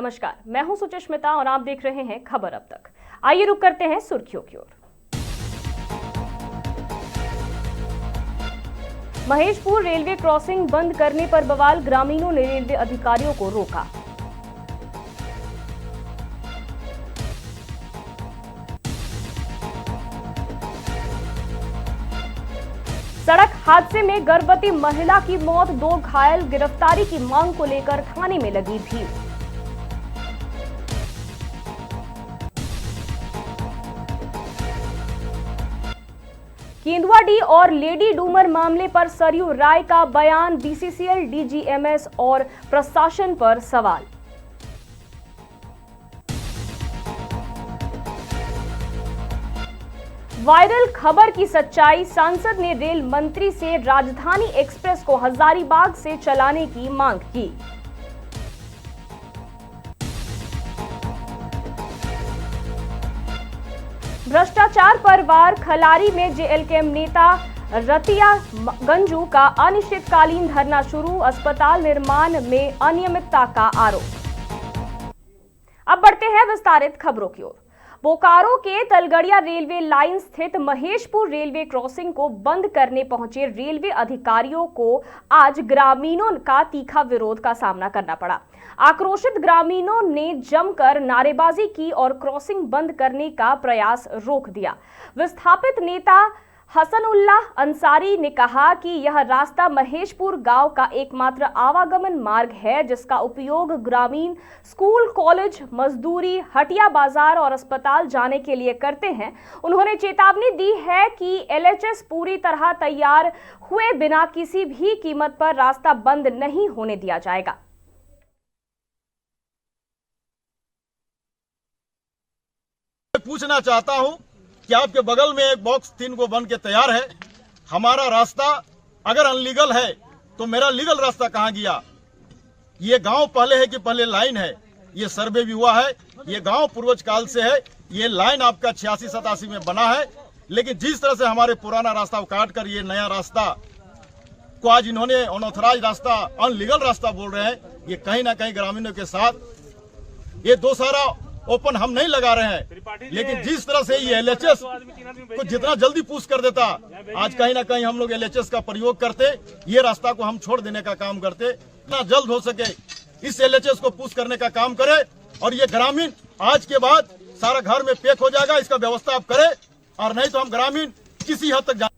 नमस्कार, मैं हूं सुचिस्मिता और आप देख रहे हैं खबर अब तक। आइए रुक करते हैं सुर्खियों की ओर। महेशपुर रेलवे क्रॉसिंग बंद करने पर बवाल, ग्रामीणों ने रेलवे अधिकारियों को रोका। सड़क हादसे में गर्भवती महिला की मौत, 2 घायल, गिरफ्तारी की मांग को लेकर थाने में लगी भीड़। केंदुआडीह और लेडी डूमर मामले पर सरयू राय का बयान, बीसीसीएल, डीजीएमएस और प्रशासन पर सवाल। वायरल खबर की सच्चाई, सांसद ने रेल मंत्री से राजधानी एक्सप्रेस को हजारीबाग से चलाने की मांग की। भ्रष्टाचार पर वार, खलारी में जेएलकेएम नेता रतिया गंजू का अनिश्चितकालीन धरना शुरू, अस्पताल निर्माण में अनियमितता का आरोप। अब बढ़ते हैं विस्तारित खबरों की ओर। बोकारो के तलगड़िया रेलवे लाइन स्थित महेशपुर रेलवे क्रॉसिंग को बंद करने पहुंचे रेलवे अधिकारियों को आज ग्रामीणों का तीखा विरोध का सामना करना पड़ा। आक्रोशित ग्रामीणों ने जमकर नारेबाजी की और क्रॉसिंग बंद करने का प्रयास रोक दिया। विस्थापित नेता हसनुल्लाह अंसारी ने कहा कि यह रास्ता महेशपुर गांव का एकमात्र आवागमन मार्ग है, जिसका उपयोग ग्रामीण स्कूल, कॉलेज, मजदूरी, हटिया बाजार और अस्पताल जाने के लिए करते हैं। उन्होंने चेतावनी दी है कि एलएचएस पूरी तरह तैयार हुए बिना किसी भी कीमत पर रास्ता बंद नहीं होने दिया जाएगा। पूछना चाहता हूं कि आपके बगल में एक बॉक्स 3 को बन के तैयार है। हमारा रास्ता अगर अनलीगल है तो मेरा लीगल रास्ता कहां गया? ये गांव पहले है कि पहले लाइन है? ये सर्वे भी हुआ है, ये गांव पूर्वज काल से है। ये लाइन आपका 86-87 में बना है, लेकिन जिस तरह से हमारे पुराना रास्ता को काट कर ये नया रास्ता को आज इन्होंने अनऑथराइज रास्ता, अनलीगल रास्ता बोल रहे हैं, ये कहीं ना कहीं ग्रामीणों के साथ ये दोसारा ओपन हम नहीं लगा रहे हैं। लेकिन जिस तरह से ये एलएचएस को जितना जल्दी पुश कर देता, आज कहीं ना कहीं हम लोग एलएचएस का प्रयोग करते, ये रास्ता को हम छोड़ देने का काम करते। जितना जल्द हो सके इस एलएचएस को पुश करने का काम करे और ये ग्रामीण आज के बाद सारा घर में पैक हो जाएगा, इसका व्यवस्था आप करें, और नहीं तो हम ग्रामीण किसी हद तक।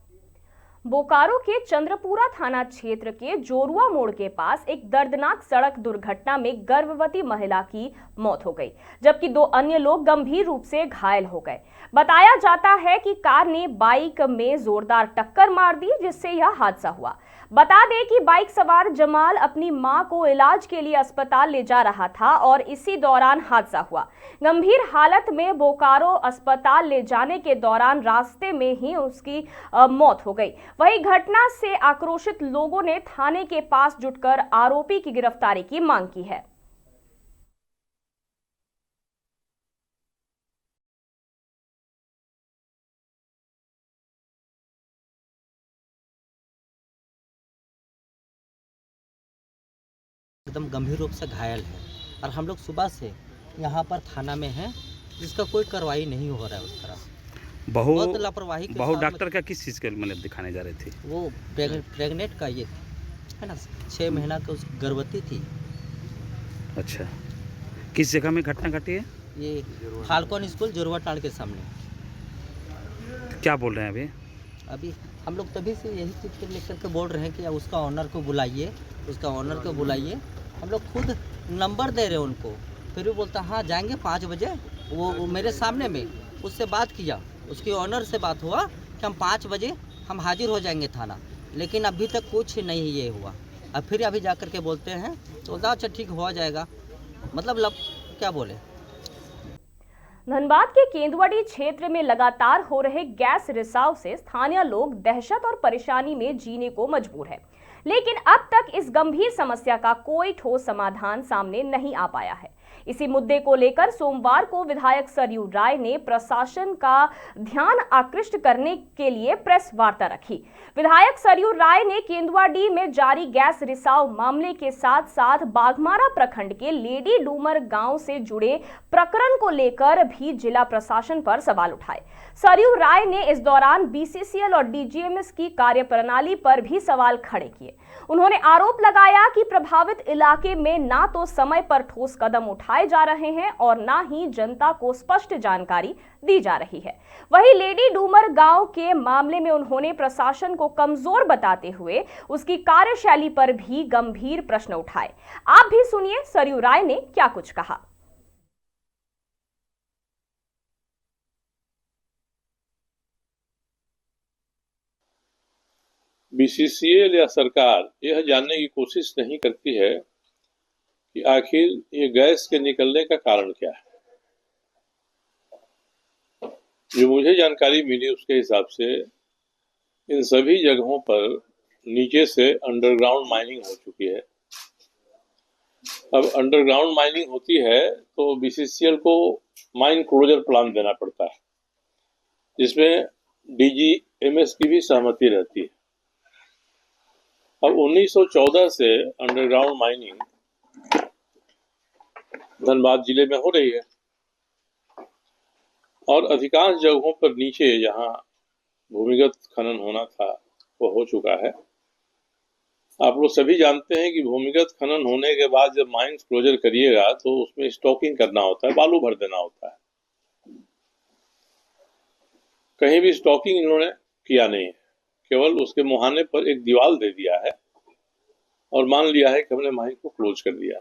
बोकारो के चंद्रपुरा थाना क्षेत्र के जोरुआ मोड़ के पास एक दर्दनाक सड़क दुर्घटना में गर्भवती महिला की मौत हो गई, जबकि 2 अन्य लोग गंभीर रूप से घायल हो गए। बताया जाता है कि कार ने बाइक में जोरदार टक्कर मार दी, जिससे यह हादसा हुआ। बता दें कि बाइक सवार जमाल अपनी मां को इलाज के लिए अस्पताल ले जा रहा था और इसी दौरान हादसा हुआ। गंभीर हालत में बोकारो अस्पताल ले जाने के दौरान रास्ते में ही उसकी मौत हो गई। वहीं घटना से आक्रोशित लोगों ने थाने के पास जुटकर आरोपी की गिरफ्तारी की मांग की है। एकदम गंभीर रूप से घायल है और हम लोग सुबह से यहाँ पर थाना में हैं, जिसका कोई कार्रवाई नहीं हो रहा है उस तरह। बहुत लापरवाही। बहू डॉक्टर का किस चीज़ के मतलब दिखाने जा रहे थे? वो प्रेग्नेंट का ये है ना, 6 महीना का उस गर्भवती थी। अच्छा, किस जगह में घटना घटी है? ये फाल्कन स्कूल जोरुआ टाड़ के सामने। क्या बोल रहे हैं अभी हम लोग तभी से यही चीज़ को लेकर के बोल रहे हैं कि उसका ऑनर को बुलाइए, उसका ऑनर को बुलाइए। हम लोग खुद नंबर दे रहे हैं उनको, फिर भी बोलता हाँ जाएंगे 5 बजे। वो मेरे सामने में उससे बात किया, उसके ऑनर से बात हुआ कि हम 5 बजे हम हाजिर हो जाएंगे थाना, लेकिन अभी तक कुछ नहीं ये हुआ। अब फिर अभी जा कर के बोलते हैं तो अच्छा ठीक हो जाएगा, मतलब क्या बोले। धनबाद के केंदुआडीह क्षेत्र में लगातार हो रहे गैस रिसाव से स्थानीय लोग दहशत और परेशानी में जीने को मजबूर है, लेकिन अब तक इस गंभीर समस्या का कोई ठोस समाधान सामने नहीं आ पाया है। इसी मुद्दे को लेकर सोमवार को विधायक सरयू राय ने प्रशासन का ध्यान आकृष्ट करने के लिए प्रेस वार्ता रखी। विधायक सरयू राय ने केंदुआडीह में जारी गैस रिसाव मामले के साथ साथ बाघमारा प्रखंड के लेडी डूमर गांव से जुड़े प्रकरण को लेकर भी जिला प्रशासन पर सवाल उठाए। सरयू राय ने इस दौरान बीसीसीएल और डीजीएमएस की कार्यप्रणाली पर भी सवाल खड़े किए। उन्होंने आरोप लगाया कि प्रभावित इलाके में ना तो समय पर ठोस कदम उठाए जा रहे हैं और ना ही जनता को स्पष्ट जानकारी दी जा रही है। वहीं लेडी डूमर गांव के मामले में उन्होंने प्रशासन को कमजोर बताते हुए उसकी कार्यशैली पर भी गंभीर प्रश्न उठाए। आप भी सुनिए सरयू राय ने क्या कुछ कहा। बीसीसीएल या सरकार यह जानने की कोशिश नहीं करती है कि आखिर ये गैस के निकलने का कारण क्या है। जो मुझे जानकारी मिली उसके हिसाब से इन सभी जगहों पर नीचे से अंडरग्राउंड माइनिंग हो चुकी है। अब अंडरग्राउंड माइनिंग होती है तो बीसीसीएल को माइन क्लोजर प्लान देना पड़ता है, जिसमें डीजीएमएस की भी सहमति रहती है। अब 1914 से अंडरग्राउंड माइनिंग धनबाद जिले में हो रही है और अधिकांश जगहों पर नीचे जहां भूमिगत खनन होना था वो हो चुका है। आप लोग सभी जानते हैं कि भूमिगत खनन होने के बाद जब माइंस क्लोजर करिएगा तो उसमें स्टॉकिंग करना होता है, बालू भर देना होता है। कहीं भी स्टॉकिंग इन्होंने किया नहीं है, केवल उसके मुहाने पर एक दीवार दे दिया है और मान लिया है कि हमने माइन को क्लोज कर दिया।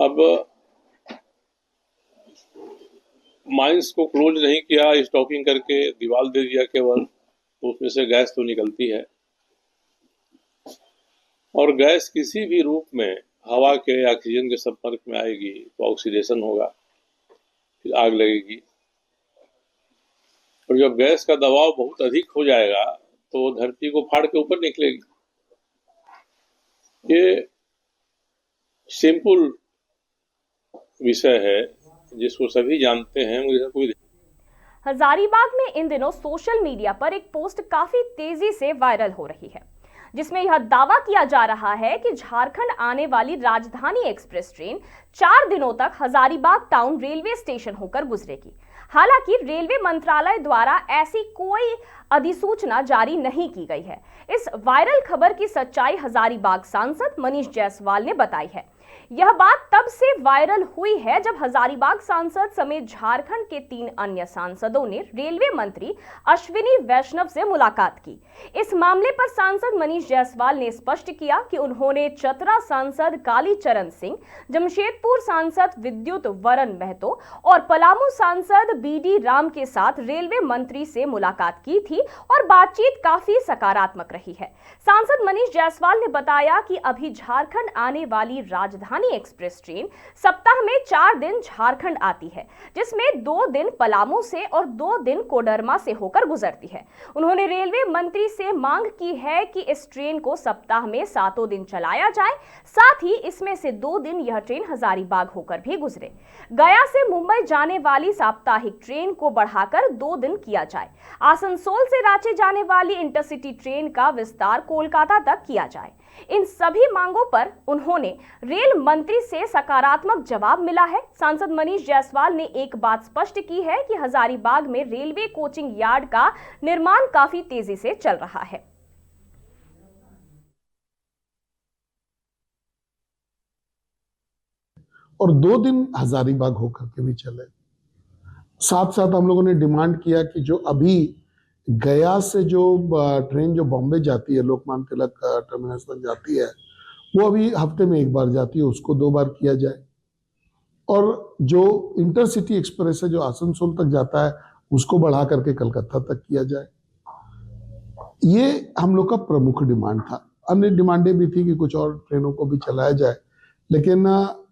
अब माइंस को क्लोज नहीं किया, स्टॉकिंग करके दीवार दे दिया केवल, तो उसमें से गैस तो निकलती है और गैस किसी भी रूप में हवा के ऑक्सीजन के संपर्क में आएगी तो ऑक्सीडेशन होगा, फिर आग लगेगी और जब गैस का दबाव बहुत अधिक हो जाएगा तो धरती को फाड़ के ऊपर निकलेगी। ये सिंपल विषय है जिसको सभी जानते हैं। मुझे कोई हजारीबाग में इन दिनों सोशल मीडिया पर एक पोस्ट काफी तेजी से वायरल हो रही है, जिसमें यह दावा किया जा रहा है कि झारखंड आने वाली राजधानी एक्सप्रेस ट्रेन 4 दिनों तक हजारीबाग टाउन रेलवे स्टेशन होकर गुजरेगी। हालांकि रेलवे मंत्रालय द्वारा ऐसी कोई अधिसूचना जारी नहीं की गई है। इस वायरल खबर की सच्चाई हजारीबाग सांसद मनीष जायसवाल ने बताई है। यह बात तब से वायरल हुई है जब हजारीबाग सांसद समेत झारखंड के 3 अन्य सांसदों ने रेलवे मंत्री अश्विनी वैष्णव से मुलाकात की। इस मामले पर सांसद मनीष जायसवाल ने स्पष्ट किया कि उन्होंने चतरा सांसद कालीचरण सिंह, जमशेदपुर सांसद विद्युत वरण महतो और पलामू सांसद बीडी राम के साथ रेलवे मंत्री से मुलाकात की थी और बातचीत काफी सकारात्मक रही है। सांसद मनीष जायसवाल ने बताया कि अभी झारखंड आने वाली राजधानी एक्सप्रेस ट्रेन सप्ताह में 4 दिन झारखंड आती है, जिसमें 2 दिन पलामू से और 2 दिन कोडरमा से होकर गुजरती है। उन्होंने रेलवे मंत्री से मांग की है कि इस ट्रेन को सप्ताह में 7 दिन चलाया जाए, साथ ही इसमें से 2 दिन यह ट्रेन हजारीबाग होकर भी गुजरे। गया से मुंबई जाने वाली साप्ताहिक ट्रेन को बढ़ाकर 2 दिन किया जाए। आसनसोल से रांची जाने वाली इंटरसिटी ट्रेन का विस्तार कोलकाता तक किया जाए। इन सभी मांगों पर उन्होंने रेल मंत्री से सकारात्मक जवाब मिला है। सांसद मनीष जायसवाल ने एक बात स्पष्ट की है कि हजारीबाग में रेलवे कोचिंग यार्ड का निर्माण काफी तेजी से चल रहा है। और 2 दिन हजारीबाग होकर के भी चले। साथ साथ हम लोगों ने डिमांड किया कि जो अभी गया से जो ट्रेन जो बॉम्बे जाती है, लोकमान्य तिलक टर्मिनस तक जाती है, वो अभी हफ्ते में 1 बार जाती है, उसको 2 बार किया जाए। और जो इंटरसिटी एक्सप्रेस है जो आसनसोल तक जाता है, उसको बढ़ा करके कलकत्ता तक किया जाए। ये हम लोग का प्रमुख डिमांड था। अन्य डिमांडें भी थी कि कुछ और ट्रेनों को भी चलाया जाए, लेकिन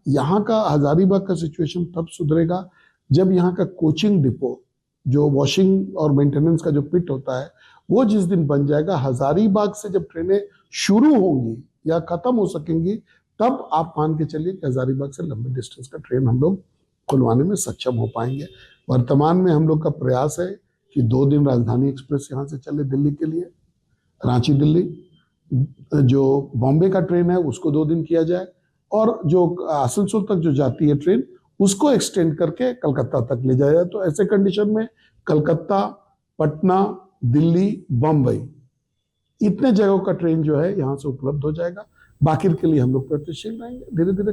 यहाँ का हजारीबाग का सिचुएशन तब सुधरेगा जब यहाँ का कोचिंग डिपो, जो वॉशिंग और मेंटेनेंस का जो पिट होता है, वो जिस दिन बन जाएगा, हजारीबाग से जब ट्रेनें शुरू होंगी या खत्म हो सकेंगी, तब आप मान के चलिए कि हजारीबाग से लंबे डिस्टेंस का ट्रेन हम लोग खुलवाने में सक्षम हो पाएंगे। वर्तमान में हम लोग का प्रयास है कि 2 दिन राजधानी एक्सप्रेस यहाँ से चले दिल्ली के लिए, रांची दिल्ली। जो बॉम्बे का ट्रेन है उसको 2 दिन किया जाए, और जो आसनसोल तक जो जाती है ट्रेन उसको एक्सटेंड करके कलकत्ता तक ले जाया जाए। तो ऐसे कंडीशन में कलकत्ता, पटना, दिल्ली, बम्बई, इतने जगहों का ट्रेन जो है यहाँ से उपलब्ध हो जाएगा। बाकी के लिए हम लोग प्रयत्नशील रहेंगे धीरे धीरे।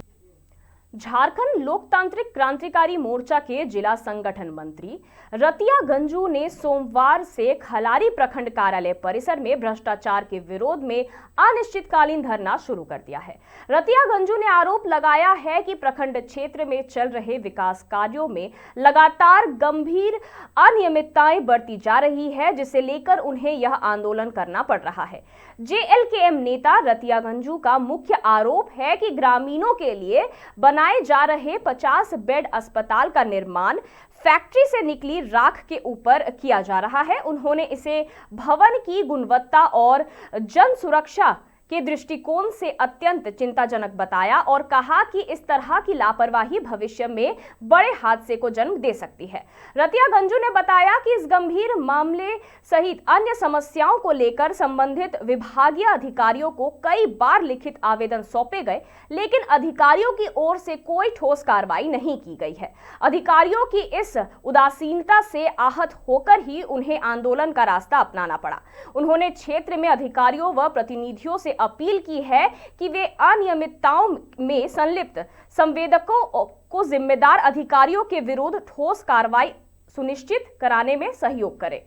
झारखंड लोकतांत्रिक क्रांतिकारी मोर्चा के जिला संगठन मंत्री रतिया गंजू ने सोमवार से खलारी प्रखंड कार्यालय परिसर में भ्रष्टाचार के विरोध में अनिश्चितकालीन धरना शुरू कर दिया है। रतिया गंजू ने आरोप लगाया है कि प्रखंड क्षेत्र में चल रहे विकास कार्यों में लगातार गंभीर अनियमितताएं बरती जा रही है, जिसे लेकर उन्हें यह आंदोलन करना पड़ रहा है। जेएलकेएम नेता रतिया गंजू का मुख्य आरोप है कि ग्रामीणों के लिए बनाए जा रहे 50 बेड अस्पताल का निर्माण फैक्ट्री से निकली राख के ऊपर किया जा रहा है। उन्होंने इसे भवन की गुणवत्ता और जन सुरक्षा के दृष्टिकोण से अत्यंत चिंताजनक बताया और कहा कि इस तरह की लापरवाही भविष्य में बड़े हादसे को जन्म दे सकती है। रतिया गंजू ने बताया कि इस गंभीर मामले सहित अन्य समस्याओं को लेकर संबंधित विभागीय अधिकारियों को कई बार लिखित आवेदन सौंपे गए, लेकिन अधिकारियों की ओर से कोई ठोस कार्रवाई नहीं की गई है। अधिकारियों की इस उदासीनता से आहत होकर ही उन्हें आंदोलन का रास्ता अपनाना पड़ा। उन्होंने क्षेत्र में अधिकारियों व प्रतिनिधियों से अपील की है कि वे अनियमितताओं में संलिप्त संवेदकों को जिम्मेदार अधिकारियों के विरुद्ध ठोस कार्रवाई सुनिश्चित कराने में सहयोग करें।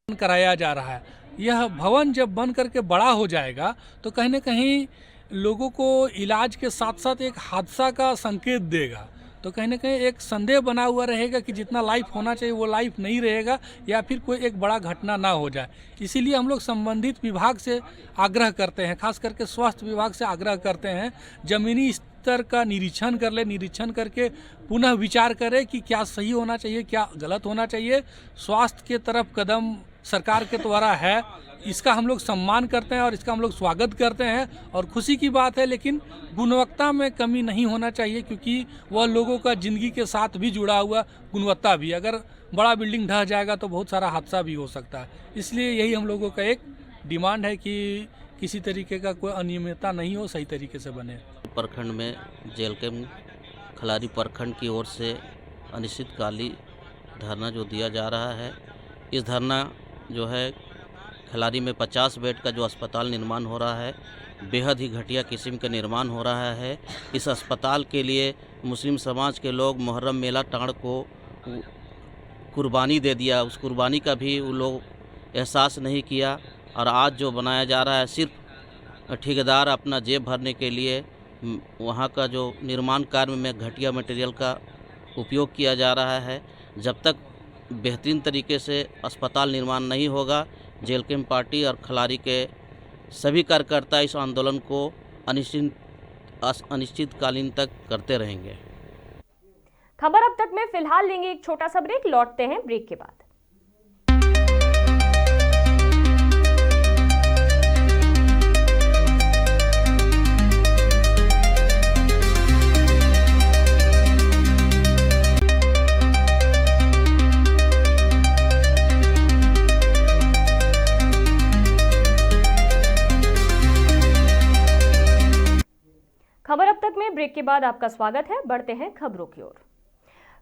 कराया जा रहा है। यह भवन जब बन करके बड़ा हो जाएगा तो कहीं न कहीं लोगों को इलाज के साथ साथ एक हादसा का संकेत देगा। तो कहीं ना कहीं एक संदेह बना हुआ रहेगा कि जितना लाइफ होना चाहिए वो लाइफ नहीं रहेगा, या फिर कोई एक बड़ा घटना ना हो जाए। इसीलिए हम लोग संबंधित विभाग से आग्रह करते हैं, खास करके स्वास्थ्य विभाग से आग्रह करते हैं, ज़मीनी स्तर का निरीक्षण कर ले, निरीक्षण करके पुनः विचार करें कि क्या सही होना चाहिए, क्या गलत होना चाहिए। स्वास्थ्य के तरफ कदम सरकार के द्वारा है, इसका हम लोग सम्मान करते हैं और इसका हम लोग स्वागत करते हैं और खुशी की बात है। लेकिन गुणवत्ता में कमी नहीं होना चाहिए, क्योंकि वह लोगों का ज़िंदगी के साथ भी जुड़ा हुआ गुणवत्ता भी। अगर बड़ा बिल्डिंग ढह जाएगा तो बहुत सारा हादसा भी हो सकता है। इसलिए यही हम लोगों का एक डिमांड है कि किसी तरीके का कोई अनियमितता नहीं हो, सही तरीके से बने। प्रखंड में जेएलकेएम खलारी प्रखंड की ओर से अनिश्चितकालीन धरना जो दिया जा रहा है, इस धरना जो है खलारी में 50 बेड का जो अस्पताल निर्माण हो रहा है, बेहद ही घटिया किस्म का निर्माण हो रहा है। इस अस्पताल के लिए मुस्लिम समाज के लोग मुहर्रम मेला टाड़ को कुर्बानी दे दिया, उस कुर्बानी का भी वो लोग एहसास नहीं किया। और आज जो बनाया जा रहा है सिर्फ ठेकेदार अपना जेब भरने के लिए वहाँ का जो निर्माण कार्य में घटिया मटेरियल का उपयोग किया जा रहा है। जब तक बेहतरीन तरीके से अस्पताल निर्माण नहीं होगा, जेएलकेएम पार्टी और खलारी के सभी कार्यकर्ता इस आंदोलन को अनिश्चितकालीन तक करते रहेंगे। खबर अब तक में फिलहाल लेंगे एक छोटा सा ब्रेक, लौटते हैं ब्रेक के बाद। खबर अब तक में ब्रेक के बाद आपका स्वागत है। बढ़ते हैं खबरों की ओर।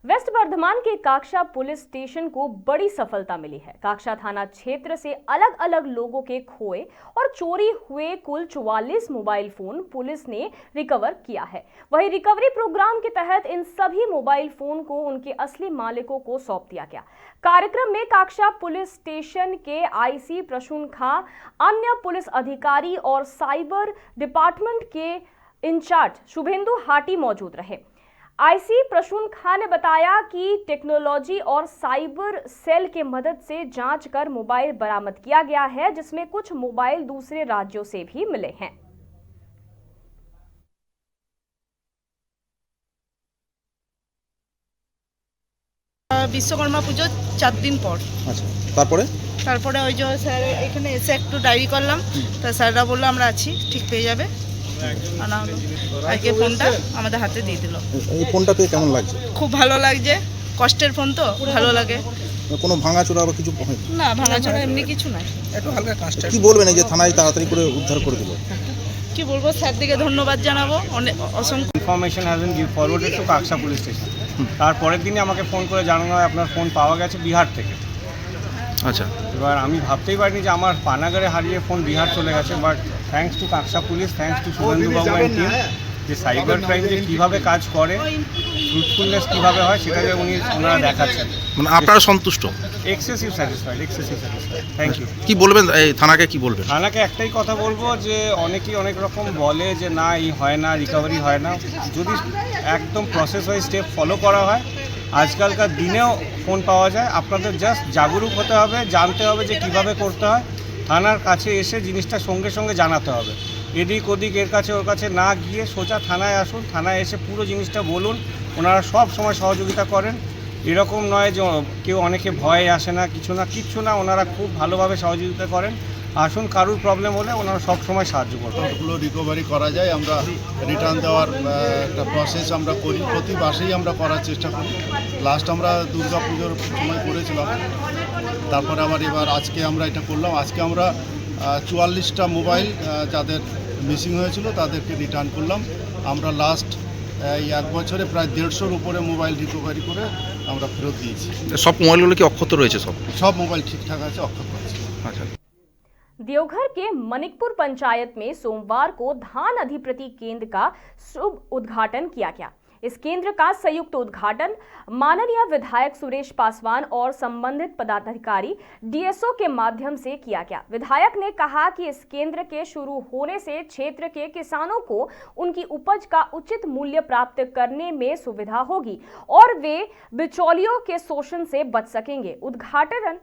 वेस्ट बर्धमान के काक्षा पुलिस स्टेशन को बड़ी सफलता मिली है। काक्षा थाना क्षेत्र से अलग अलग लोगों के खोए और चोरी हुए कुल 44 मोबाइल फोन पुलिस ने रिकवर किया है। वहीं रिकवरी प्रोग्राम के तहत इन सभी मोबाइल फोन को उनके असली मालिकों को सौंप दिया गया। कार्यक्रम में काक्षा पुलिस स्टेशन के आईसी प्रसून खां, अन्य पुलिस अधिकारी और साइबर डिपार्टमेंट के इंचार्ज शुभेंदु हाटी मौजूद रहे। आईसी प्रसून खां ने बताया कि टेक्नोलॉजी और साइबर सेल के मदद से जांच कर मोबाइल बरामद किया गया है, जिसमें कुछ मोबाइल दूसरे राज्यों से भी मिले हैं। বিশ্বকর্মা পুজো 4 দিন পর। আচ্ছা, তারপরে তারপরে ওই যে স্যার এখানে এসে একটু ডায়েরি করলাম, তা স্যাররা বললো আমরা আছি, ঠিক পেয়ে যাবে, আনা হলো। আজকে ফোনটা আমাদের হাতে দিয়ে দিল। এই ফোনটা পেয়ে কেমন লাগছে? খুব ভালো লাগছে, কষ্টের ফোন তো ভালো লাগে। কোনো ভাঙাচোরা বা কিছু হয়নি? না, ভাঙাচোরা এমনি কিছু নাই। কি বলবেন এই যে থানায় তাড়াতাড়ি করে উদ্ধার করে দিল? কি বলবো, স্যার দিকে ধন্যবাদ জানাবো, অনেক অসংখ্য। Information has been forwarded two Kaksa police station. তারপরের দিনে আমাকে ফোন করে জানানো হয় আপনার ফোন পাওয়া গেছে বিহার থেকে। আচ্ছা, এবার আমি ভাবতেই পারিনি যে আমার পানাগড়ে হারিয়ে ফোন বিহার চলে গেছে, but thanks to Kaksa police, thanks to শুভেন্দুবাবু অ্যান্ড টিম, যে সাইবার ক্রাইম যে কীভাবে কাজ করে, ফ্রুটফুলনেস কীভাবে হয় সেটা যে ওনারা দেখাচ্ছেন। মানে আপনারা সন্তুষ্ট? Excessive satisfied, thank you. কি বলবেন এই থানাকে, কি বলবেন? থানাকে একটাই কথা বলবো যে অনেকেই অনেক রকম বলে যে না এই হয় না, রিকভারি হয় না। যদি একদম প্রসেস ওয়াইজ স্টেপ ফলো করা হয়, আজকালকার দিনেও ফোন পাওয়া যায়। আপনাদের জাস্ট জাগরুক হতে হবে, জানতে হবে যে কিভাবে করতে হয়। থানার কাছে এসে জিনিসটা সঙ্গে সঙ্গে জানাতে হবে। এদিক ওদিক এর কাছে ওর কাছে না গিয়ে সোজা থানায় আসুন, থানায় এসে পুরো জিনিসটা বলুন। ওনারা সব সময় সহযোগিতা করেন। এরকম নয় যে কেউ অনেকে ভয়ে আসে না, কিচ্ছু না, ওনারা খুব ভালোভাবে সহযোগিতা করেন। আসুন, কারুর প্রবলেম হলে ওনারা সব সময় সাহায্য করবেন। ওগুলো রিকভারি করা যায়, আমরা রিটার্ন দেওয়ার একটা প্রসেস আমরা করি, প্রতি মাসেই আমরা করার চেষ্টা করি। লাস্ট আমরা দুর্গা পুজোর সময় করেছিলাম, তারপরে এবার আজকে আমরা এটা করলাম। আজকে আমরা 44টা মোবাইল যাদের মিসিং হয়েছিল তাদেরকে রিটার্ন করলাম। আমরা লাস্ট এই 1 বছরে প্রায় 150-র উপরে মোবাইল রিকভারি করে আমরা ফেরত দিয়েছি। সব মোবাইলগুলো কি অক্ষত রয়েছে? সব মোবাইল ঠিকঠাক আছে, অক্ষত আছে। আচ্ছা। देवघर के मनिकपुर पंचायत में सोमवार को धान अधिप्रति केंद्र का शुभ उद्घाटन किया गया। इस केंद्र का संयुक्त उद्घाटन माननीय विधायक सुरेश पासवान और संबंधित पदाधिकारी डीएसओ के माध्यम से किया गया। विधायक ने कहा कि इस केंद्र के शुरू होने से क्षेत्र के किसानों को उनकी उपज का उचित मूल्य प्राप्त करने में सुविधा होगी और वे बिचौलियों के शोषण से बच सकेंगे। उद्घाटन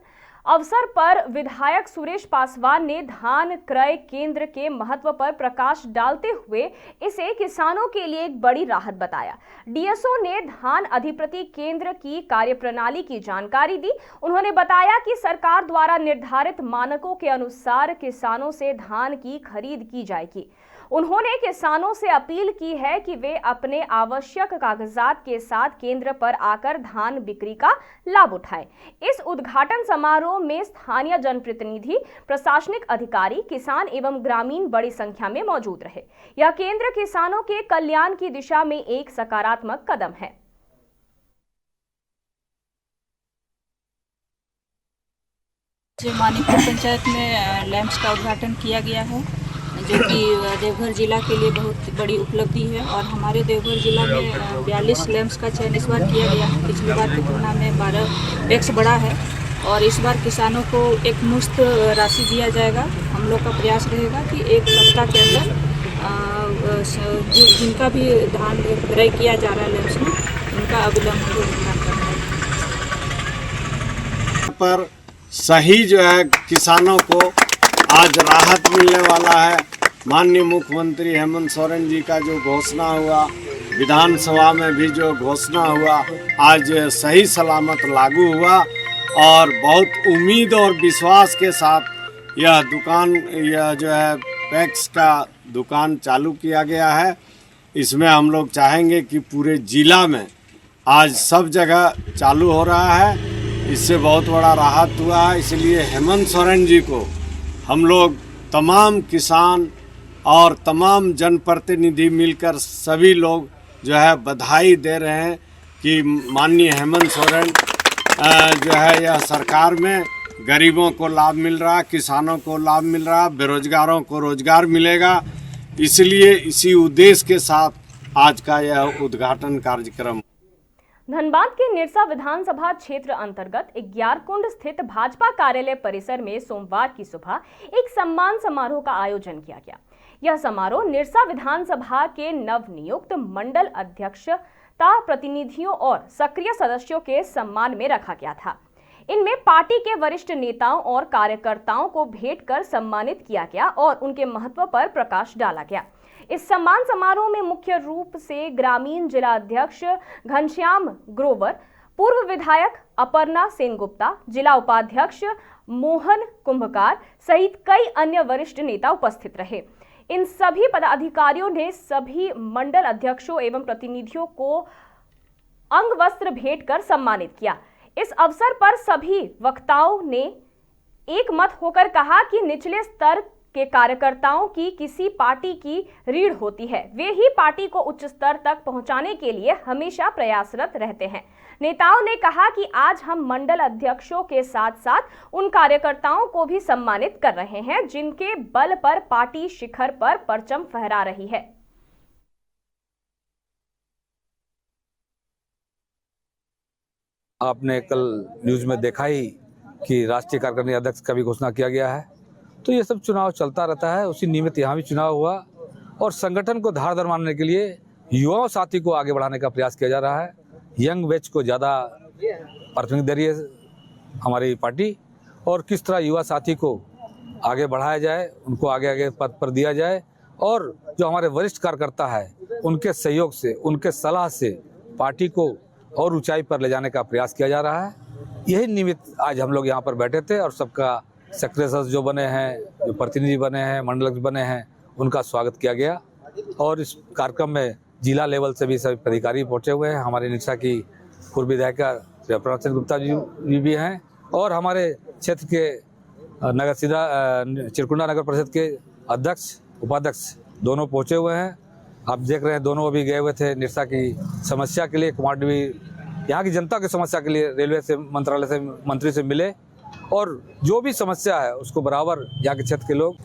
अवसर पर विधायक सुरेश पासवान ने धान क्रय केंद्र के महत्व पर प्रकाश डालते हुए इसे किसानों के लिए एक बड़ी राहत बताया। डीएसओ ने धान अधिप्रति केंद्र की कार्यप्रणाली की जानकारी दी। उन्होंने बताया कि सरकार द्वारा निर्धारित मानकों के अनुसार किसानों से धान की खरीद की जाएगी। उन्होंने किसानों से अपील की है कि वे अपने आवश्यक कागजात के साथ केंद्र पर आकर धान बिक्री का लाभ उठाएं। इस उद्घाटन समारोह में स्थानीय जनप्रतिनिधि, प्रशासनिक अधिकारी, किसान एवं ग्रामीण बड़ी संख्या में मौजूद रहे। यह केंद्र किसानों के कल्याण की दिशा में एक सकारात्मक कदम है। मानिकपुर पंचायत में लैंप्स का उद्घाटन किया गया है, जो कि देवघर जिला के लिए बहुत बड़ी उपलब्धि है। और हमारे देवघर जिला में 42 लैंप्स का चयन इस बार किया गया है। पिछली बार की तुलना में 12x बढ़ा है और इस बार किसानों को एक मुफ्त राशि दिया जाएगा। हम लोग का प्रयास रहेगा कि एक सप्ताह के अंदर जिनका भी धान क्रय किया जा रहा है लैंप्स में, उनका अविलंब भुगतान करना है। पर सही जो है किसानों को आज राहत मिलने वाला है। माननीय मुख्यमंत्री हेमंत सोरेन जी का जो घोषणा हुआ, विधानसभा में भी जो घोषणा हुआ, आज सही सलामत लागू हुआ और बहुत उम्मीद और विश्वास के साथ यह जो है पैक्स का दुकान चालू किया गया है। इसमें हम लोग चाहेंगे कि पूरे जिला में आज सब जगह चालू हो रहा है। इससे बहुत बड़ा राहत हुआ है। इसलिए हेमंत सोरेन जी को हम लोग तमाम किसान और तमाम जनप्रतिनिधि मिलकर सभी लोग जो है बधाई दे रहे हैं कि माननीय हेमंत सोरेन जो है यह सरकार में गरीबों को लाभ मिल रहा, किसानों को लाभ मिल रहा, बेरोजगारों को रोजगार मिलेगा। इसलिए इसी उद्देश्य के साथ आज का यह उद्घाटन कार्यक्रम। धनबाद के निरसा विधानसभा क्षेत्र अंतर्गत ग्यारकुंड स्थित भाजपा कार्यालय परिसर में सोमवार की सुबह एक सम्मान समारोह का आयोजन किया गया। यह समारोह निरसा विधानसभा के नवनियुक्त मंडल अध्यक्षता प्रतिनिधियों और सक्रिय सदस्यों के सम्मान में रखा गया था। इनमें पार्टी के वरिष्ठ नेताओं और कार्यकर्ताओं को भेंट कर सम्मानित किया गया और उनके महत्व पर प्रकाश डाला गया। इस सम्मान समारोह में मुख्य रूप से ग्रामीण जिला अध्यक्ष घनश्याम ग्रोवर, पूर्व विधायक अपर्णा सेनगुप्ता, जिला उपाध्यक्ष मोहन कुंभकार सहित कई अन्य वरिष्ठ नेता उपस्थित रहे। इन सभी पदाधिकारियों ने सभी मंडल अध्यक्षों एवं प्रतिनिधियों को अंग वस्त्र भेंट कर सम्मानित किया। इस अवसर पर सभी वक्ताओं ने एक मत होकर कहा कि निचले स्तर के कार्यकर्ताओं की किसी पार्टी की रीढ़ होती है, वे ही पार्टी को उच्च स्तर तक पहुंचाने के लिए हमेशा प्रयासरत रहते हैं। नेताओं ने कहा कि आज हम मंडल अध्यक्षों के साथ साथ उन कार्यकर्ताओं को भी सम्मानित कर रहे हैं जिनके बल पर पार्टी शिखर पर परचम फहरा रही है। आपने कल न्यूज में देखा ही कि राष्ट्रीय कार्यकारिणी अध्यक्ष का भी घोषणा किया गया है, तो ये सब चुनाव चलता रहता है। उसी निमित्त यहाँ भी चुनाव हुआ और संगठन को धारदार मानने के लिए युवाओं साथी को आगे बढ़ाने का प्रयास किया जा रहा है। यंग बैच को ज़्यादा प्राथमिकता दे रही है हमारी पार्टी, और किस तरह युवा साथी को आगे बढ़ाया जाए, उनको आगे आगे पद पर दिया जाए, और जो हमारे वरिष्ठ कार्यकर्ता है उनके सहयोग से, उनके सलाह से पार्टी को और ऊंचाई पर ले जाने का प्रयास किया जा रहा है। यही निमित्त आज हम लोग यहाँ पर बैठे थे और सबका सेक्रेटरी जो बने हैं, जो प्रतिनिधि बने हैं, मंडल बने हैं, उनका स्वागत किया गया। और इस कार्यक्रम में जिला लेवल से भी सभी अधिकारी पहुंचे हुए हैं। हमारे निशा की पूर्व विधायिका अपर्णा सेनगुप्ता जी भी हैं, और हमारे क्षेत्र के चिरकुंडा नगर परिषद के अध्यक्ष उपाध्यक्ष दोनों पहुंचे हुए हैं। आप देख रहे हैं दोनों अभी गए हुए थे निशा की समस्या के लिए, कुमारडीवी यहाँ की जनता की समस्या के लिए रेलवे से मंत्रालय से मंत्री से मिले, और जो भी समस्या है उसको बराबर यहाँ के क्षेत्र के लोग।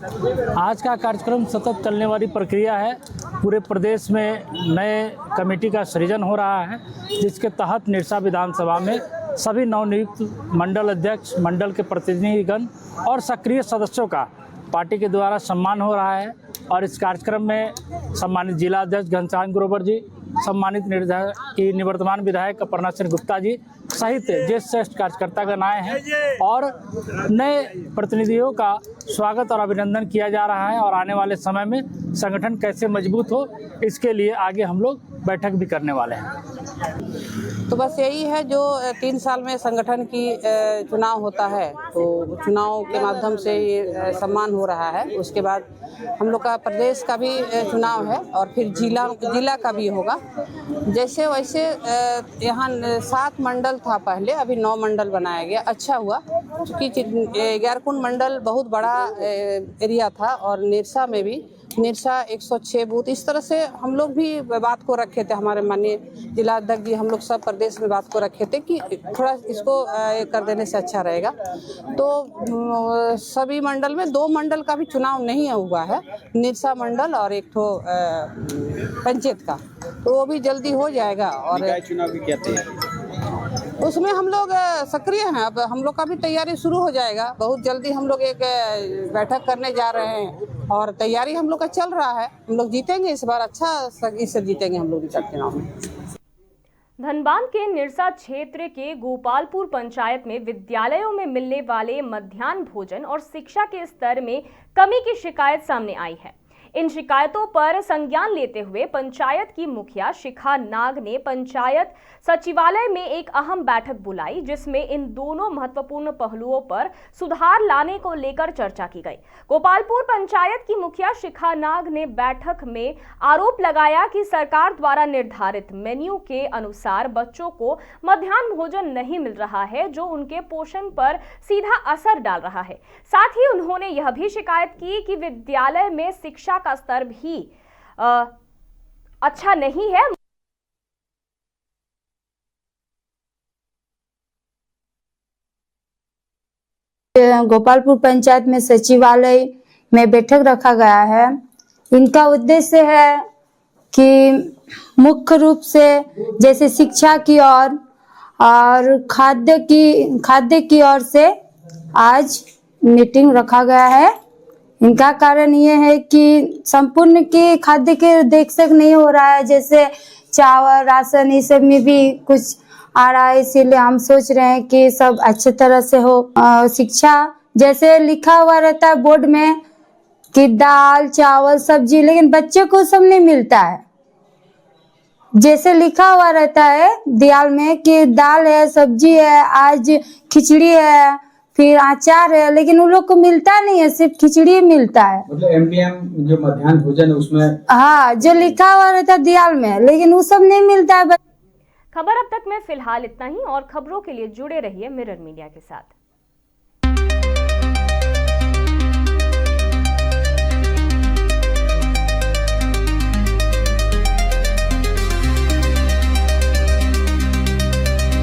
आज का कार्यक्रम सतत चलने वाली प्रक्रिया है। पूरे प्रदेश में नए कमेटी का सृजन हो रहा है, जिसके तहत निरसा विधानसभा में सभी नवनियुक्त मंडल अध्यक्ष, मंडल के प्रतिनिधिगण और सक्रिय सदस्यों का पार्टी के द्वारा सम्मान हो रहा है। और इस कार्यक्रम में सम्मानित जिला अध्यक्ष घनश्याम ग्रोवर जी, सम्मानित निवर्तमान विधायक अपर्णा सेनगुप्ता जी सहित ज्येष्ठ श्रेष्ठ कार्यकर्तागण आए हैं, और नए प्रतिनिधियों का स्वागत और अभिनंदन किया जा रहा है। और आने वाले समय में संगठन कैसे मजबूत हो, इसके लिए आगे हम लोग बैठक भी करने वाले हैं। तो बस यही है, जो 3 साल में संगठन की चुनाव होता है, तो चुनाव के माध्यम से ये सम्मान हो रहा है। उसके बाद हम लोग का प्रदेश का भी चुनाव है, और फिर जिला का भी होगा। जैसे वैसे यहाँ 7 मंडल था पहले, अभी 9 मंडल बनाया गया। अच्छा हुआ, क्योंकि ग्यारकुंड मंडल बहुत बड़ा एरिया था, और निरसा में भी 106 बूथ, इस तरह से हम लोग भी बात को रखे थे। हमारे माननीय जिला अध्यक्ष जी, हम लोग सब प्रदेश में बात को रखे थे कि थोड़ा इसको कर देने से अच्छा रहेगा। तो सभी मंडल में 2 मंडल का भी चुनाव नहीं हुआ है, निरसा मंडल और एक ठो पंचायत का, तो वो भी जल्दी हो जाएगा। और चुनाव भी क्या तैयारी, उसमें हम लोग सक्रिय हैं। अब हम लोग का भी तैयारी शुरू हो जाएगा। बहुत जल्दी हम लोग एक बैठक करने जा रहे हैं, और तैयारी हम लोग का चल रहा है। हम लोग जीतेंगे इस बार, अच्छा इससे जीतेंगे हम लोग चुनाव में। धनबाद के निरसा क्षेत्र के गोपालपुर पंचायत में विद्यालयों में मिलने वाले मध्याह्न भोजन और शिक्षा के स्तर में कमी की शिकायत सामने आई है। इन शिकायतों पर संज्ञान लेते हुए पंचायत की मुखिया शिखा नाग ने पंचायत सचिवालय में एक अहम बैठक बुलाई, जिसमें इन दोनों महत्वपूर्ण पहलुओं पर सुधार लाने को लेकर चर्चा की गई। गोपालपुर पंचायत की मुखिया शिखा नाग ने बैठक में आरोप लगाया कि सरकार द्वारा निर्धारित मेन्यू के अनुसार बच्चों को मध्याह्न भोजन नहीं मिल रहा है, जो उनके पोषण पर सीधा असर डाल रहा है। साथ ही उन्होंने यह भी शिकायत की कि विद्यालय में शिक्षा का स्तर भी अच्छा नहीं है। गोपालपुर पंचायत में सचिवालय में बैठक रखा गया है। इनका उद्देश्य है कि मुख्य रूप से जैसे शिक्षा की ओर और खाद्य की ओर से आज मीटिंग रखा गया है। इनका कारण ये है कि संपूर्ण की खाद्य के देख सक नहीं हो रहा है, जैसे चावल राशन इस सब में भी कुछ आ रहा है। इसीलिए हम सोच रहे हैं कि सब अच्छे तरह से हो। शिक्षा जैसे लिखा हुआ रहता है बोर्ड में कि दाल चावल सब्जी, लेकिन बच्चे को सब नहीं मिलता है। जैसे लिखा हुआ रहता है दीवार में कि दाल है, सब्जी है, आज खिचड़ी है, फिर अचार है, लेकिन उन लोग को मिलता नहीं है, सिर्फ खिचड़ी मिलता है। मतलब एमपीएम जो मध्याह्न भोजन है उसमें हाँ, जो लिखा हुआ रहता है दीवार में, लेकिन वो सब नहीं मिलता है। खबर अब तक में फिलहाल इतना ही, और खबरों के लिए जुड़े रहिए मिरर मीडिया के साथ।